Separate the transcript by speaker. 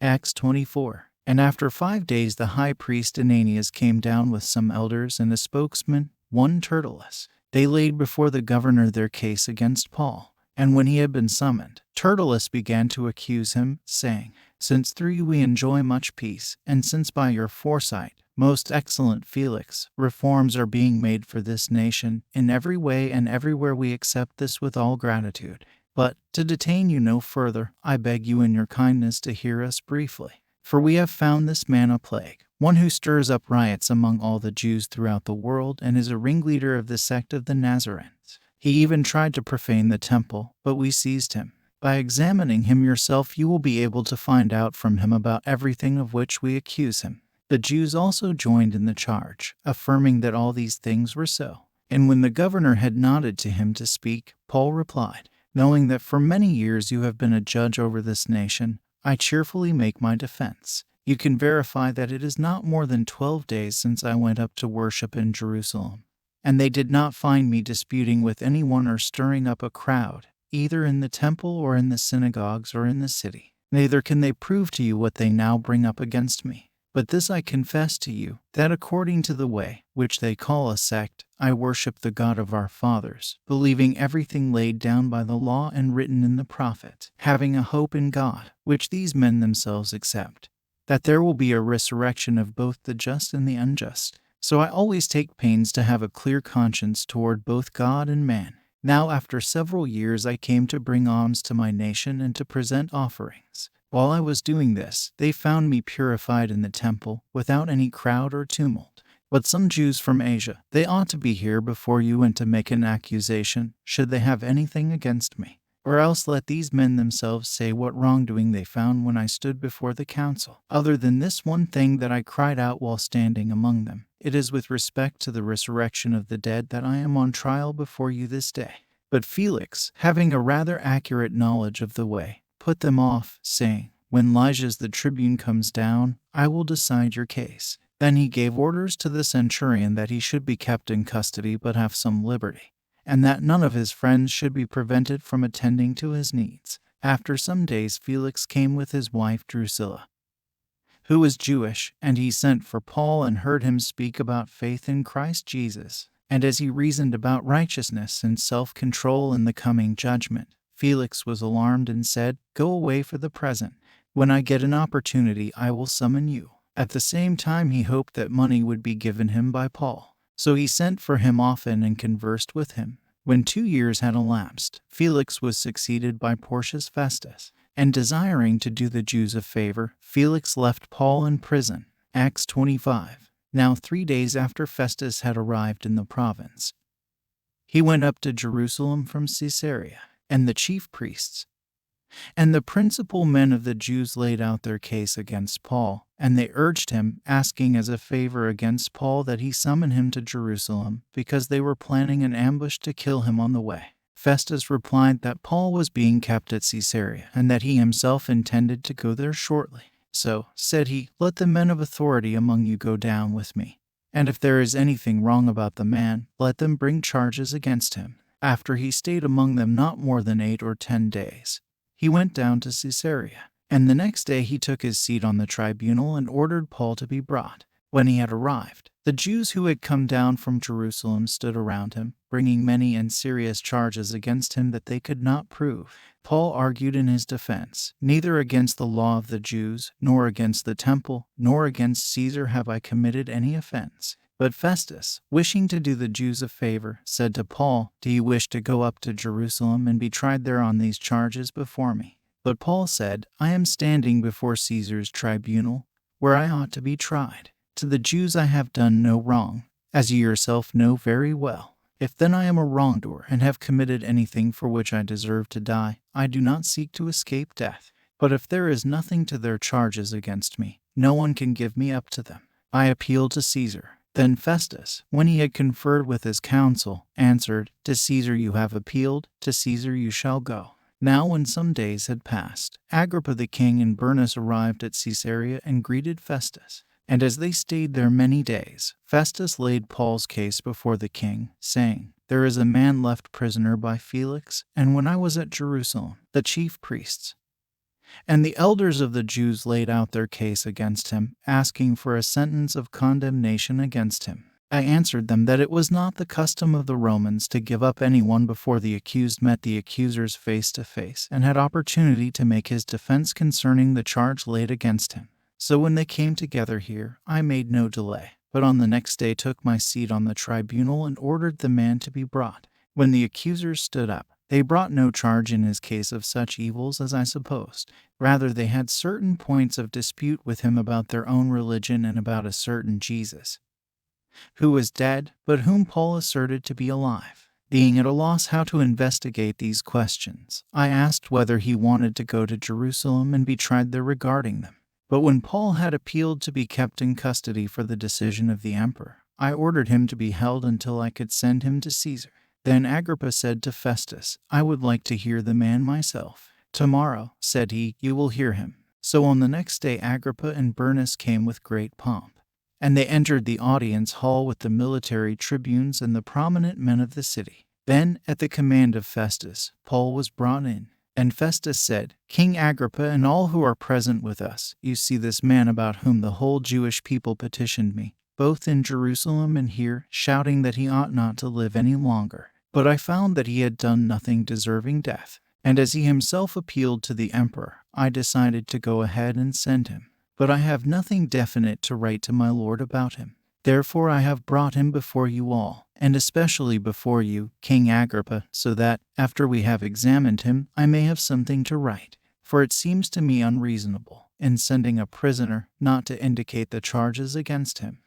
Speaker 1: Acts 24. And after 5 days the high priest Ananias came down with some elders and a spokesman, one Tertullus. They laid before the governor their case against Paul. And when he had been summoned, Tertullus began to accuse him, saying, Since through you we enjoy much peace, and since by your foresight, most excellent Felix, reforms are being made for this nation, in every way and everywhere we accept this with all gratitude. But, to detain you no further, I beg you in your kindness to hear us briefly. For we have found this man a plague, one who stirs up riots among all the Jews throughout the world and is a ringleader of the sect of the Nazarenes. He even tried to profane the temple, but we seized him. By examining him yourself you will be able to find out from him about everything of which we accuse him. The Jews also joined in the charge, affirming that all these things were so. And when the governor had nodded to him to speak, Paul replied, Knowing that for many years you have been a judge over this nation, I cheerfully make my defense. You can verify that it is not more than 12 days since I went up to worship in Jerusalem. And they did not find me disputing with anyone or stirring up a crowd, either in the temple or in the synagogues or in the city. Neither can they prove to you what they now bring up against me. But this I confess to you, that according to the way, which they call a sect, I worship the God of our fathers, believing everything laid down by the law and written in the prophets, having a hope in God, which these men themselves accept, that there will be a resurrection of both the just and the unjust. So I always take pains to have a clear conscience toward both God and man. Now after several years I came to bring alms to my nation and to present offerings. While I was doing this, they found me purified in the temple, without any crowd or tumult. But some Jews from Asia, they ought to be here before you and to make an accusation, should they have anything against me. Or else let these men themselves say what wrongdoing they found when I stood before the council. Other than this one thing that I cried out while standing among them, it is with respect to the resurrection of the dead that I am on trial before you this day. But Felix, having a rather accurate knowledge of the way, put them off, saying, When Lysias the tribune comes down, I will decide your case. Then he gave orders to the centurion that he should be kept in custody but have some liberty, and that none of his friends should be prevented from attending to his needs. After some days Felix came with his wife Drusilla, who was Jewish, and he sent for Paul and heard him speak about faith in Christ Jesus. And as he reasoned about righteousness and self-control in the coming judgment, Felix was alarmed and said, Go away for the present. When I get an opportunity, I will summon you. At the same time, he hoped that money would be given him by Paul. So he sent for him often and conversed with him. When 2 years had elapsed, Felix was succeeded by Porcius Festus. And desiring to do the Jews a favor, Felix left Paul in prison. Acts 25. Now 3 days after Festus had arrived in the province, he went up to Jerusalem from Caesarea. And the chief priests and the principal men of the Jews laid out their case against Paul, and they urged him, asking as a favor against Paul that he summon him to Jerusalem, because they were planning an ambush to kill him on the way. Festus replied that Paul was being kept at Caesarea, and that he himself intended to go there shortly. So, said he, Let the men of authority among you go down with me. And if there is anything wrong about the man, let them bring charges against him. After he stayed among them not more than 8 or 10 days, he went down to Caesarea. And the next day he took his seat on the tribunal and ordered Paul to be brought. When he had arrived, the Jews who had come down from Jerusalem stood around him, bringing many and serious charges against him that they could not prove. Paul argued in his defense, Neither against the law of the Jews, nor against the temple, nor against Caesar have I committed any offense. But Festus, wishing to do the Jews a favor, said to Paul, Do you wish to go up to Jerusalem and be tried there on these charges before me? But Paul said, I am standing before Caesar's tribunal, where I ought to be tried. To the Jews I have done no wrong, as you yourself know very well. If then I am a wrongdoer and have committed anything for which I deserve to die, I do not seek to escape death. But if there is nothing to their charges against me, no one can give me up to them. I appeal to Caesar. Then Festus, when he had conferred with his council, answered, To Caesar you have appealed, to Caesar you shall go. Now when some days had passed, Agrippa the king and Bernice arrived at Caesarea and greeted Festus. And as they stayed there many days, Festus laid Paul's case before the king, saying, There is a man left prisoner by Felix, and when I was at Jerusalem, the chief priests And the elders of the Jews laid out their case against him, asking for a sentence of condemnation against him. I answered them that it was not the custom of the Romans to give up anyone before the accused met the accusers face to face and had opportunity to make his defense concerning the charge laid against him. So when they came together here, I made no delay, but on the next day took my seat on the tribunal and ordered the man to be brought. When the accusers stood up, they brought no charge in his case of such evils as I supposed. Rather, they had certain points of dispute with him about their own religion and about a certain Jesus, who was dead, but whom Paul asserted to be alive. Being at a loss how to investigate these questions, I asked whether he wanted to go to Jerusalem and be tried there regarding them. But when Paul had appealed to be kept in custody for the decision of the emperor, I ordered him to be held until I could send him to Caesar. Then Agrippa said to Festus, I would like to hear the man myself. Tomorrow, said he, you will hear him. So on the next day Agrippa and Bernice came with great pomp. And they entered the audience hall with the military tribunes and the prominent men of the city. Then, at the command of Festus, Paul was brought in. And Festus said, King Agrippa and all who are present with us, you see this man about whom the whole Jewish people petitioned me, both in Jerusalem and here, shouting that he ought not to live any longer. But I found that he had done nothing deserving death. And as he himself appealed to the emperor, I decided to go ahead and send him. But I have nothing definite to write to my lord about him. Therefore I have brought him before you all, and especially before you, King Agrippa, so that, after we have examined him, I may have something to write. For it seems to me unreasonable, in sending a prisoner, not to indicate the charges against him.